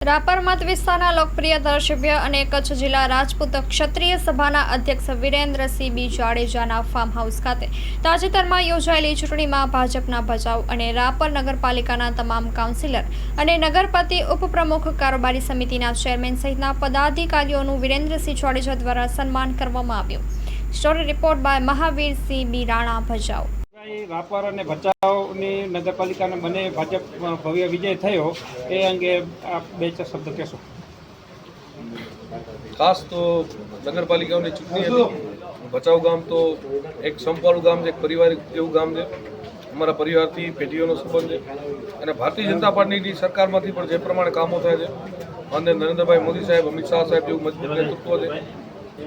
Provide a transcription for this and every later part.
રાપર મત વિસ્તારના લોકપ્રિય ધારાસભ્ય અને કચ્છ જિલ્લા રાજપૂત ક્ષત્રિય સભાના અધ્યક્ષ વિરેન્દ્રસિંહ બી જાડેજાના ફાર્મ હાઉસ ખાતે તાજેતરમાં યોજાયેલી ચૂંટણીમાં ભાજપના ભચાઉ અને રાપર નગરપાલિકાના તમામ કાઉન્સિલર અને નગરપતિ ઉપપ્રમુખ કારોબારી સમિતિના ચેરમેન સહિતના પદાધિકારીઓનું વિરેન્દ્રસિંહ જાડેજા દ્વારા સન્માન કરવામાં આવ્યું. સ્ટોરી રિપોર્ટ બાય મહાવીરસિંહ બી રાણા ભચાઉ. રાપર અને ભચાઉની નગરપાલિકાને બંને ભાજપ ભવ્ય વિજય થયો એ અંગે આપ બે ચાર શબ્દ કહેશો. ખાસ તો નગરપાલિકાઓની ચૂંટણી હતી. ભચાઉ ગામ તો એક સંપવાળું ગામ છે, એક પારિવારિક જેવું ગામ છે. અમારા પરિવારથી પેઢીઓનો સંબંધ છે અને ભારતીય જનતા પાર્ટીની સરકારમાંથી પણ જે પ્રમાણે કામો થાય છે, માન્ય નરેન્દ્રભાઈ મોદી સાહેબ, અમિત શાહ સાહેબ જેવું મજબૂત નેતૃત્વ છે.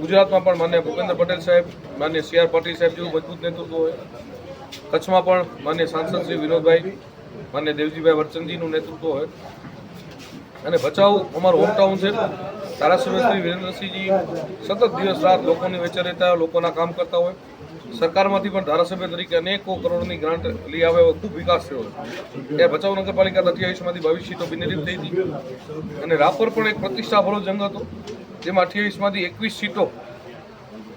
ગુજરાતમાં પણ માન્ય ભૂપેન્દ્ર પટેલ સાહેબ, માન્ય CR પાટીલ સાહેબ જેવું મજબૂત નેતૃત્વ હોય. કચ્છમાં પણ માન્ય સાંસદ શ્રી વિનોદભાઈ, માન્ય દેવજીભાઈ વરચંદજીનું નેતૃત્વ હોય અને ભચાઉ અમારું હોમટાઉન છે. ધારાસભ્ય શ્રી વિરેન્દ્રસિંહજી સતત દિવસ રાત લોકોની વચ્ચે રહેતા હોય, લોકોના કામ કરતા હોય. સરકારમાંથી પણ ધારાસભ્ય તરીકે અનેકો કરોડની ગ્રાન્ટ લઈ આવ્યા હોય, ખૂબ વિકાસ થયો હોય. ત્યારે ભચાઉ નગરપાલિકા 28માંથી 22 સીટો બિનહરીફ થઈ હતી અને રાપર પણ એક પ્રતિષ્ઠાભરો જંગ હતો, જેમાં 28માંથી 21 સીટો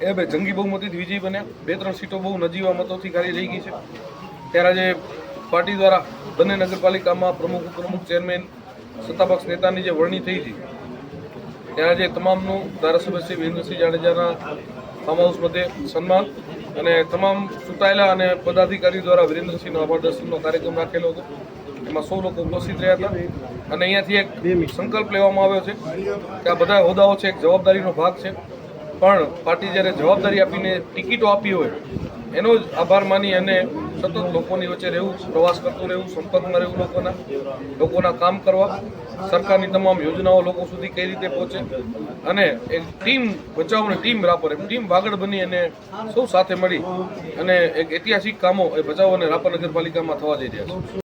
એ બે જંગી બહુમતીથી વિજય બન્યા. 2-3 સીટો બહુ નજીવા મતોથી ખાલી રહી ગઈ છે. ત્યારે આજે પાર્ટી દ્વારા બંને નગરપાલિકામાં પ્રમુખ, ઉપપ્રમુખ, ચેરમેન, સત્તાપક્ષ નેતાની જે વરણી થઈ હતી, ત્યારે આજે તમામનું ધારાસભ્ય શ્રી વિરેન્દ્રસિંહ જાડેજાના ફાર્મ હાઉસ મધ્યે સન્માન અને તમામ ચૂંટાયેલા અને પદાધિકારી દ્વારા વિરેન્દ્રસિંહનો આભાર દર્શનનો કાર્યક્રમ રાખેલો હતો. એમાં 100 લોકો ઉપસ્થિત રહ્યા હતા અને અહીંયાથી એક સંકલ્પ લેવામાં આવ્યો છે કે આ બધા હોદ્દાઓ છે, એક જવાબદારીનો ભાગ છે, પણ પાર્ટી જ્યારે જવાબદારી આપીને ટિકિટો આપી હોય એનો જ આભાર માની અને સતત લોકોની વચ્ચે રહેવું, પ્રવાસ કરતું રહેવું, સંપર્કમાં રહેવું, લોકોના કામ કરવા, સરકારની તમામ યોજનાઓ લોકો સુધી કઈ રીતે પહોંચે અને એક ટીમ ભચાઉની ટીમ રાપર એમ ટીમ વાગડ બની અને સૌ સાથે મળી અને એક ઐતિહાસિક કામો એ ભચાઉ અને રાપર નગરપાલિકામાં થવા જઈ રહ્યા છે.